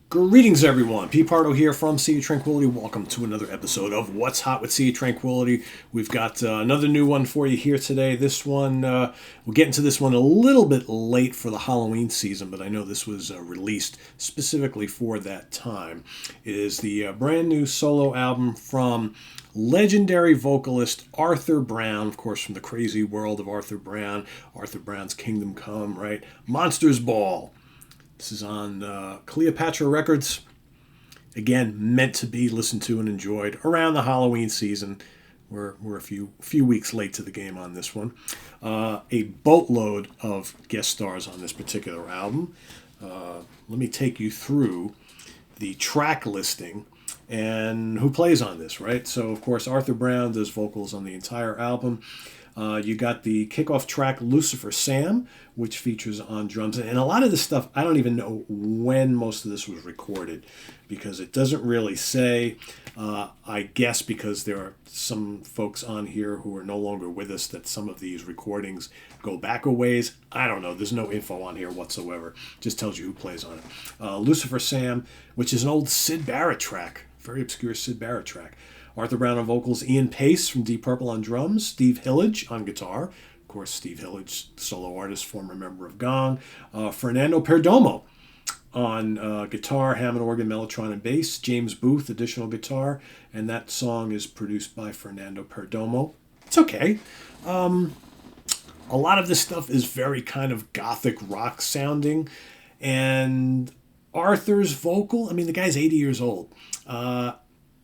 Greetings, everyone. Pete Pardo here from Sea of Tranquility. Welcome to another episode of What's Hot with Sea of Tranquility. We've got another new one for you here today. This one, we'll get into this one a little bit late for the Halloween season, but I know this was released specifically for that time. It is the brand new solo album from legendary vocalist Arthur Brown, of course, from the crazy world of Arthur Brown, Arthur Brown's Kingdom Come, right? Monsters Ball. This is on Cleopatra Records. Again, meant to be listened to and enjoyed around the Halloween season. We're a few weeks late to the game on this one. A boatload of guest stars on this particular album. Let me take you through the track listing and who plays on this, right? So, of course, Arthur Brown does vocals on the entire album. You got the kickoff track, Lucifer Sam, which features on drums. And a lot of this stuff, I don't even know when most of this was recorded because it doesn't really say. I guess because there are some folks on here who are no longer with us that some of these recordings go back a ways. I don't know. There's no info on here whatsoever. Just tells you who plays on it. Lucifer Sam, which is an old Syd Barrett track. Very obscure Syd Barrett track. Arthur Brown on vocals, Ian Pace from Deep Purple on drums, Steve Hillage on guitar. Of course, Steve Hillage, solo artist, former member of Gong. Fernando Perdomo on guitar, Hammond organ, mellotron, and bass. James Booth, additional guitar. And that song is produced by Fernando Perdomo. It's okay. A lot of this stuff is very kind of gothic rock sounding. And Arthur's vocal, I mean, the guy's 80 years old.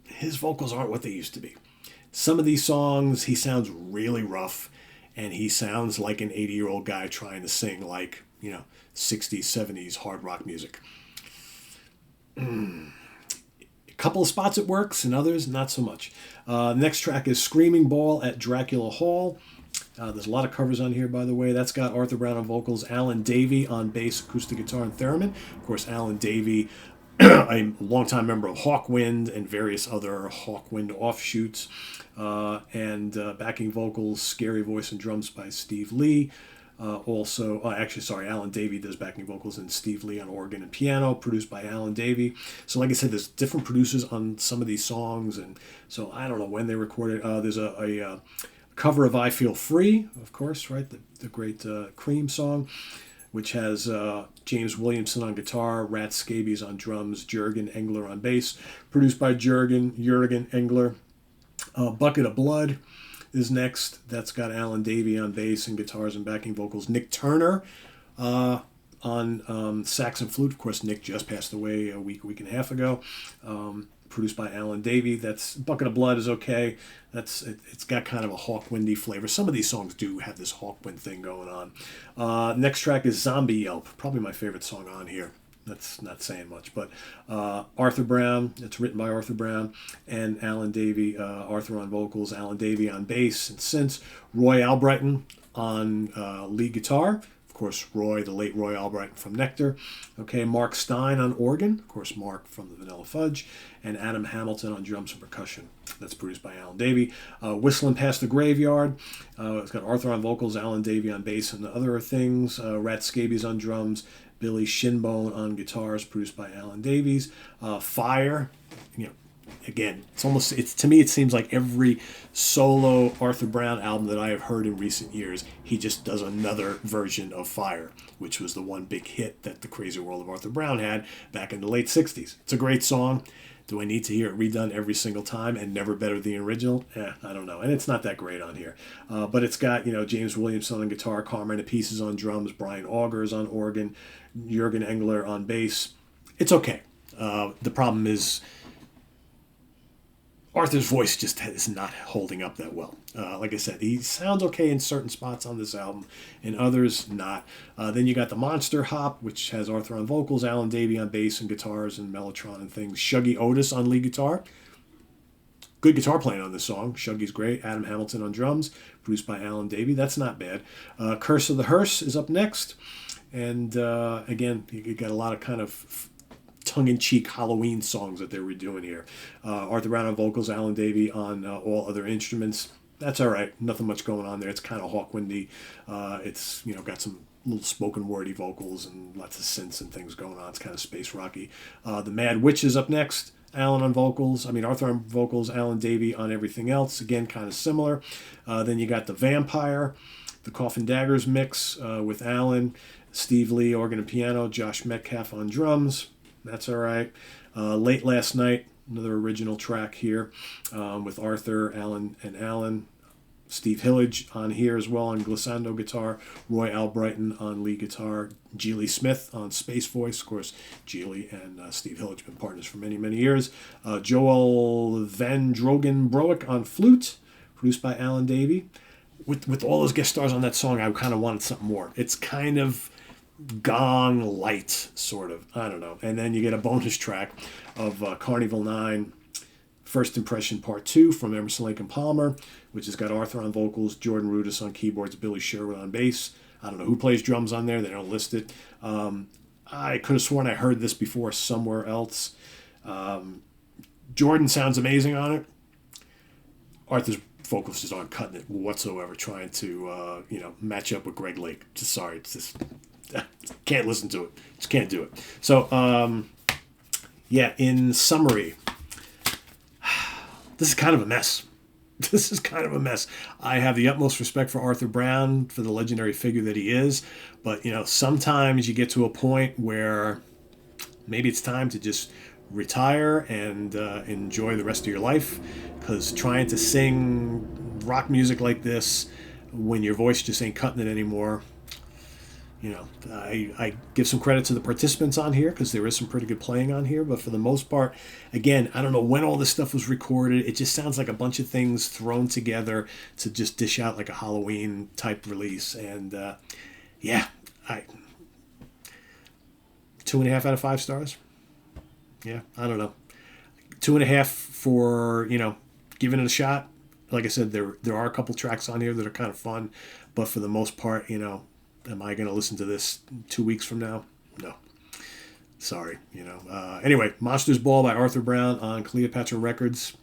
His vocals aren't what they used to be. Some of these songs, he sounds really rough, and he sounds like an 80-year-old guy trying to sing like, 60s, 70s hard rock music. A couple of spots it works, and others not so much. Next track is Screaming Ball at Dracula Hall. There's a lot of covers on here, by the way. That's got Arthur Brown on vocals, Alan Davey on bass, acoustic guitar, and theremin. Of course, Alan Davey, a longtime member of Hawkwind and various other Hawkwind offshoots. And backing vocals, scary voice and drums by Steve Lee. Alan Davey does backing vocals and Steve Lee on organ and piano, produced by Alan Davey. So like I said, there's different producers on some of these songs, and so I don't know when they recorded. There's a cover of I Feel Free, of course, right? The great Cream song, which has James Williamson on guitar, Rat Scabies on drums, Jurgen Engler on bass, produced by Jurgen Engler. Bucket of Blood is next. That's got Alan Davey on bass and guitars and backing vocals. Nick Turner on sax and flute. Of course, Nick just passed away a week and a half ago. Produced by Alan Davey. That's Bucket of Blood is okay. It's got kind of a Hawkwindy flavor. Some of these songs do have this Hawkwind thing going on. Next track is Zombie Yelp, probably my favorite song on here. That's not saying much, but Arthur Brown. It's written by Arthur Brown and Alan Davey. Arthur on vocals, Alan Davey on bass and synths. Roy Albrighton on lead guitar. Of course, Roy, the late Roy Albrighton from Nectar. Okay, Mark Stein on organ. Of course, Mark from the Vanilla Fudge. And Adam Hamilton on drums and percussion. That's produced by Alan Davey. Whistling Past the Graveyard. It's got Arthur on vocals, Alan Davey on bass and other things. Rat Scabies on drums. Billy Shinbone on guitars, produced by Alan Davies. Fire. Again, to me it seems like every solo Arthur Brown album that I have heard in recent years, he just does another version of Fire, which was the one big hit that the Crazy World of Arthur Brown had back in the late 60s. It's a great song. Do I need to hear it redone every single time and never better than the original? I don't know. And it's not that great on here. But it's got, James Williamson on guitar, Carmine Apices on drums, Brian Augers on organ, Jurgen Engler on bass. It's okay. The problem is Arthur's voice just is not holding up that well. Like I said, he sounds okay in certain spots on this album, in others not. Then you got the Monster Hop, which has Arthur on vocals, Alan Davey on bass and guitars and mellotron and things. Shuggy Otis on lead guitar. Good guitar playing on this song. Shuggy's great. Adam Hamilton on drums, produced by Alan Davey. That's not bad. Curse of the Hearse is up next. And again, you got a lot of kind of tongue-in-cheek Halloween songs that they were doing here. Arthur Brown on vocals, Alan Davey on all other instruments. That's all right. Nothing much going on there. It's kind of Hawkwindy. It's got some little spoken wordy vocals and lots of synths and things going on. It's kind of space rocky. The Mad Witch is up next. Alan on vocals. Arthur on vocals. Alan Davey on everything else. Again, kind of similar. Then you got the Vampire, the Coffin Daggers mix with Alan, Steve Lee organ and piano, Josh Metcalf on drums. That's all right. Late Last Night, another original track here with Arthur, Alan, and Alan. Steve Hillage on here as well on glissando guitar, Roy Albrighton on lead guitar, Geely Smith on space voice. Of course, Geely and Steve Hillage have been partners for many, many years. Joel Van Drogen Broek on flute, produced by Alan Davey. With all those guest stars on that song, I kind of wanted something more. It's kind of gong light, sort of. I don't know. And then you get a bonus track of Carnival 9, First Impression Part 2 from Emerson, Lake and Palmer, which has got Arthur on vocals, Jordan Rudess on keyboards, Billy Sherwood on bass. I don't know who plays drums on there. They don't list it. I could have sworn I heard this before somewhere else. Jordan sounds amazing on it. Arthur's vocals just aren't cutting it whatsoever, trying to match up with Greg Lake. Just sorry. It's just can't listen to it. Just can't do it. So, in summary, this is kind of a mess. This is kind of a mess. I have the utmost respect for Arthur Brown, for the legendary figure that he is. But, sometimes you get to a point where maybe it's time to just retire and enjoy the rest of your life. Because trying to sing rock music like this when your voice just ain't cutting it anymore, I give some credit to the participants on here because there is some pretty good playing on here. But for the most part, again, I don't know when all this stuff was recorded. It just sounds like a bunch of things thrown together to just dish out like a Halloween type release. And 2.5 out of 5 stars. Yeah, I don't know. 2.5 for, giving it a shot. Like I said, there are a couple tracks on here that are kind of fun. But for the most part, am I going to listen to this 2 weeks from now? No. Sorry, Anyway, Monsters Ball by Arthur Brown on Cleopatra Records.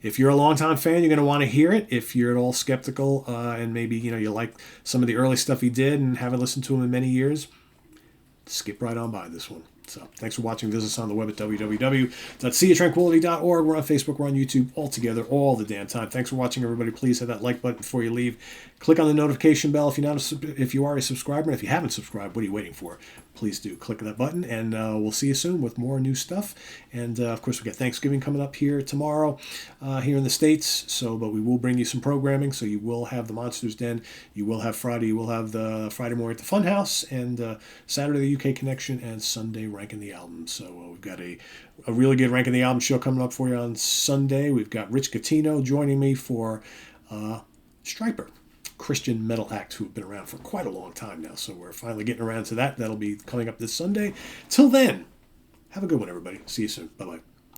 If you're a longtime fan, you're going to want to hear it. If you're at all skeptical and maybe, you like some of the early stuff he did and haven't listened to him in many years, skip right on by this one. So thanks for watching. Visit us on the web at www.seaoftranquility.org. We're on Facebook. We're on YouTube all together all the damn time. Thanks for watching, everybody. Please hit that like button before you leave. Click on the notification bell if you are a subscriber. If you haven't subscribed, what are you waiting for? Please do click that button, and we'll see you soon with more new stuff. And, of course, we've got Thanksgiving coming up here tomorrow here in the States. But we will bring you some programming. So you will have the Monsters Den. You will have Friday. You will have the Friday morning at the Funhouse, and Saturday the UK Connection, and Sunday Ranking the Album. So we've got a really good Ranking the Album show coming up for you on Sunday. We've got Rich Catino joining me for Striper, Christian metal act who have been around for quite a long time now. So we're finally getting around to that. That'll be coming up this Sunday. Till then, have a good one, everybody. See you soon. Bye-bye.